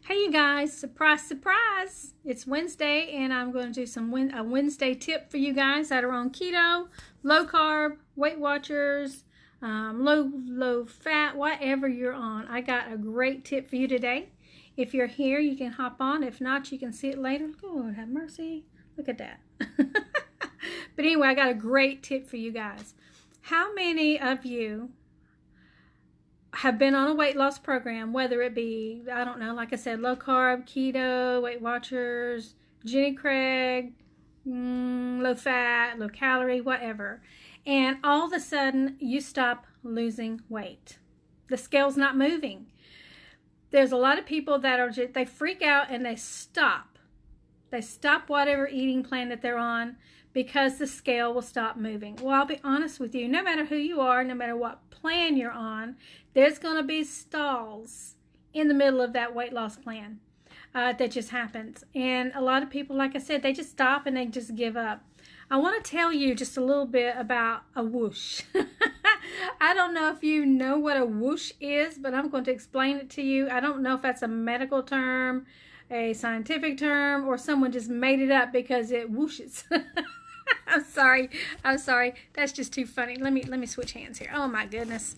Hey you guys, surprise, surprise. It's Wednesday and I'm going to do a Wednesday tip for you guys that are on keto, low carb, Weight Watchers, low fat, whatever you're on. I got a great tip for you today. If you're here, you can hop on. If not, you can see it later. Lord have mercy. Look at that. But anyway, I got a great tip for you guys. How many of you have been on a weight loss program, whether it be, I don't know, like I said, low carb, keto, Weight Watchers, Jenny Craig, low fat, low calorie, whatever, and all of a sudden you stop losing weight. The scale's not moving. There's a lot of people that are just, they freak out and they stop. They stop whatever eating plan that they're on because the scale will stop moving. Well, I'll be honest with you, no matter who you are, no matter what plan you're on, there's going to be stalls in the middle of that weight loss plan. That just happens. And a lot of people, like I said, they just stop and they just give up. I want to tell you just a little bit about a whoosh. I don't know if you know what a whoosh is, but I'm going to explain it to you. I don't know if that's a medical term, a scientific term, or someone just made it up because it whooshes. I'm sorry. That's just too funny. Let me switch hands here. Oh my goodness.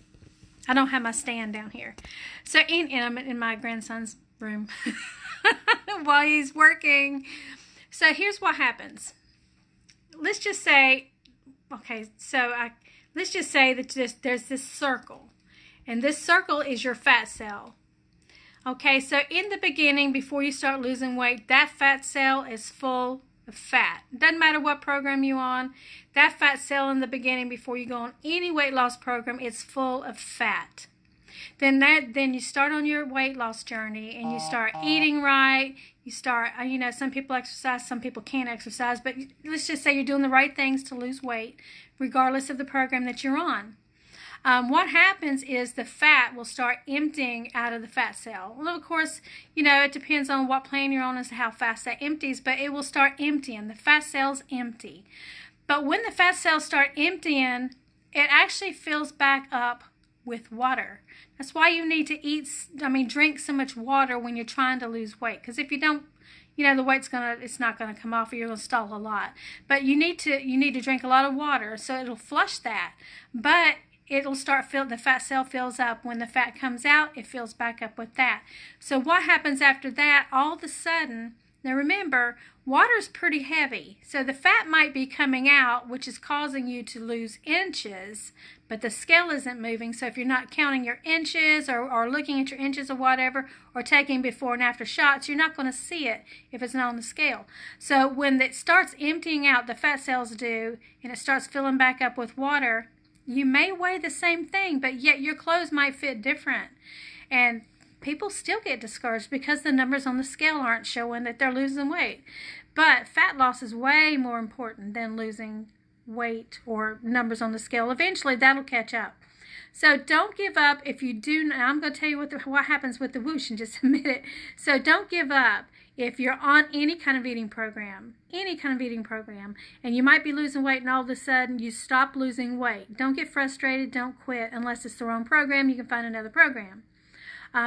I don't have my stand down here. So and I'm in my grandson's room while he's working. So here's what happens. Let's just say, let's just say that there's this circle, and this circle is your fat cell. Okay, so in the beginning, before you start losing weight, that fat cell is full of fat. Doesn't matter what program you're on, that fat cell in the beginning, before you go on any weight loss program, it's full of fat. Then you start on your weight loss journey and you start eating right. You start, some people exercise, some people can't exercise, but let's just say you're doing the right things to lose weight, regardless of the program that you're on. What happens is the fat will start emptying out of the fat cell. Well, of course, it depends on what plan you're on as to how fast that empties, but it will start emptying. The fat cells empty. But when the fat cells start emptying, it actually fills back up with water. That's why you need to drink so much water when you're trying to lose weight. Because if you don't, the weight's it's not gonna come off, or you're gonna stall a lot. But you need to drink a lot of water, so it'll flush that. But it'll the fat cell fills up. When the fat comes out, it fills back up with that. So what happens after that, all of a sudden, now remember, water's pretty heavy. So the fat might be coming out, which is causing you to lose inches, but the scale isn't moving. So if you're not counting your inches or looking at your inches or whatever, or taking before and after shots, you're not going to see it if it's not on the scale. So when it starts emptying out, the fat cells do, and it starts filling back up with water, you may weigh the same thing, but yet your clothes might fit different. And people still get discouraged because the numbers on the scale aren't showing that they're losing weight. But fat loss is way more important than losing weight or numbers on the scale. Eventually, that'll catch up. So don't give up if you do. I'm going to tell you what happens with the whoosh in just a minute. So don't give up if you're on any kind of eating program, and you might be losing weight and all of a sudden you stop losing weight. Don't get frustrated. Don't quit unless it's the wrong program. You can find another program.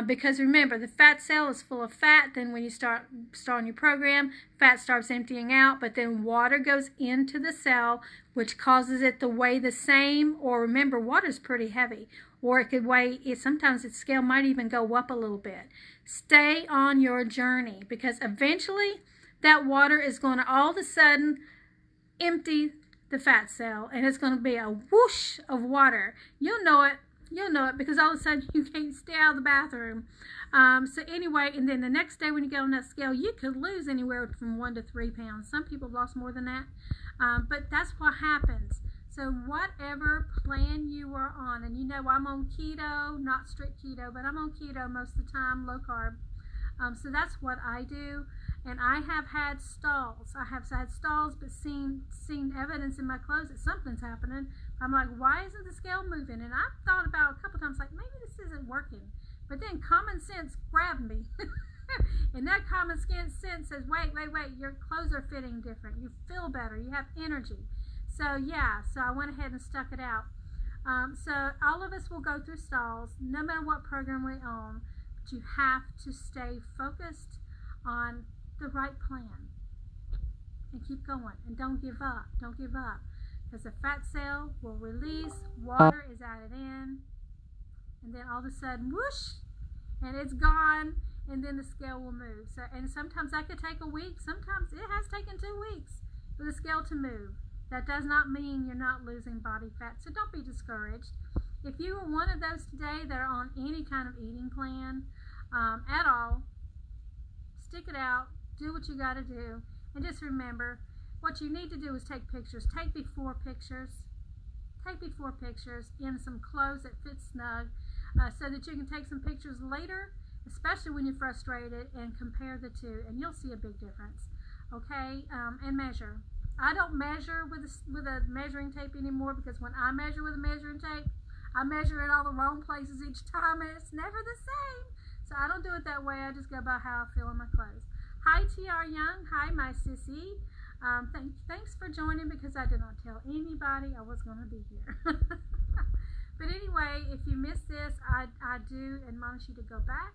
Because remember, the fat cell is full of fat. Then when you start on your program, fat starts emptying out, but then water goes into the cell, which causes it to weigh the same. Or remember, water's pretty heavy, or it could weigh, sometimes its scale might even go up a little bit. Stay on your journey, because eventually that water is going to all of a sudden empty the fat cell, and it's going to be a whoosh of water. You'll know it because all of a sudden you can't stay out of the bathroom. So anyway, and then the next day when you get on that scale, you could lose anywhere from 1 to 3 pounds. Some people have lost more than that, but that's what happens. So whatever plan you are on, and I'm on keto, not strict keto, but I'm on keto most of the time, low carb. So that's what I do. And I have had stalls. I have had stalls, but seen evidence in my clothes that something's happening. I'm like, why isn't the scale moving? And I've thought about a couple times, like, maybe this isn't working. But then common sense grabbed me. And that common sense says, wait, your clothes are fitting different. You feel better. You have energy. So I went ahead and stuck it out. So all of us will go through stalls, no matter what program we own. But you have to stay focused on the right plan and keep going, and don't give up. Don't give up, because the fat cell will release, water is added in, and then all of a sudden, whoosh, and it's gone, and then the scale will move. So, and sometimes that could take a week. Sometimes it has taken 2 weeks for the scale to move. That does not mean you're not losing body fat, so don't be discouraged. If you are one of those today that are on any kind of eating plan at all, stick it out, do what you got to do, and just remember, what you need to do is take pictures. Take before pictures. Take before pictures in some clothes that fit snug, so that you can take some pictures later, especially when you're frustrated, and compare the two, and you'll see a big difference. Okay, and measure. I don't measure with a measuring tape anymore, because when I measure with a measuring tape, I measure in all the wrong places each time, and it's never the same. So I don't do it that way. I just go by how I feel in my clothes. Hi, T.R. Young. Hi, my sissy. Thanks for joining, because I did not tell anybody I was going to be here. But anyway, if you missed this, I do admonish you to go back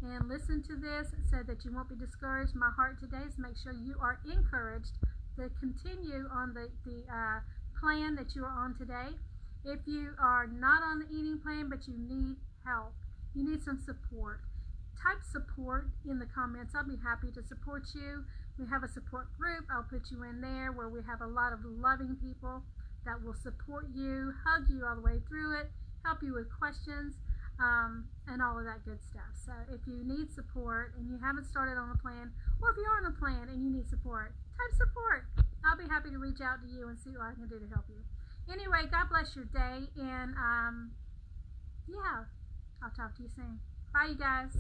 and listen to this so that you won't be discouraged. My heart today is to make sure you are encouraged to continue on the plan that you are on today. If you are not on the eating plan but you need help, you need some support, type support in the comments. I'll be happy to support you. We have a support group. I'll put you in there, where we have a lot of loving people that will support you, hug you all the way through it, help you with questions, and all of that good stuff. So if you need support and you haven't started on a plan, or if you're on a plan and you need support, type support. I'll be happy to reach out to you and see what I can do to help you. Anyway, God bless your day, and yeah, I'll talk to you soon. Bye, you guys.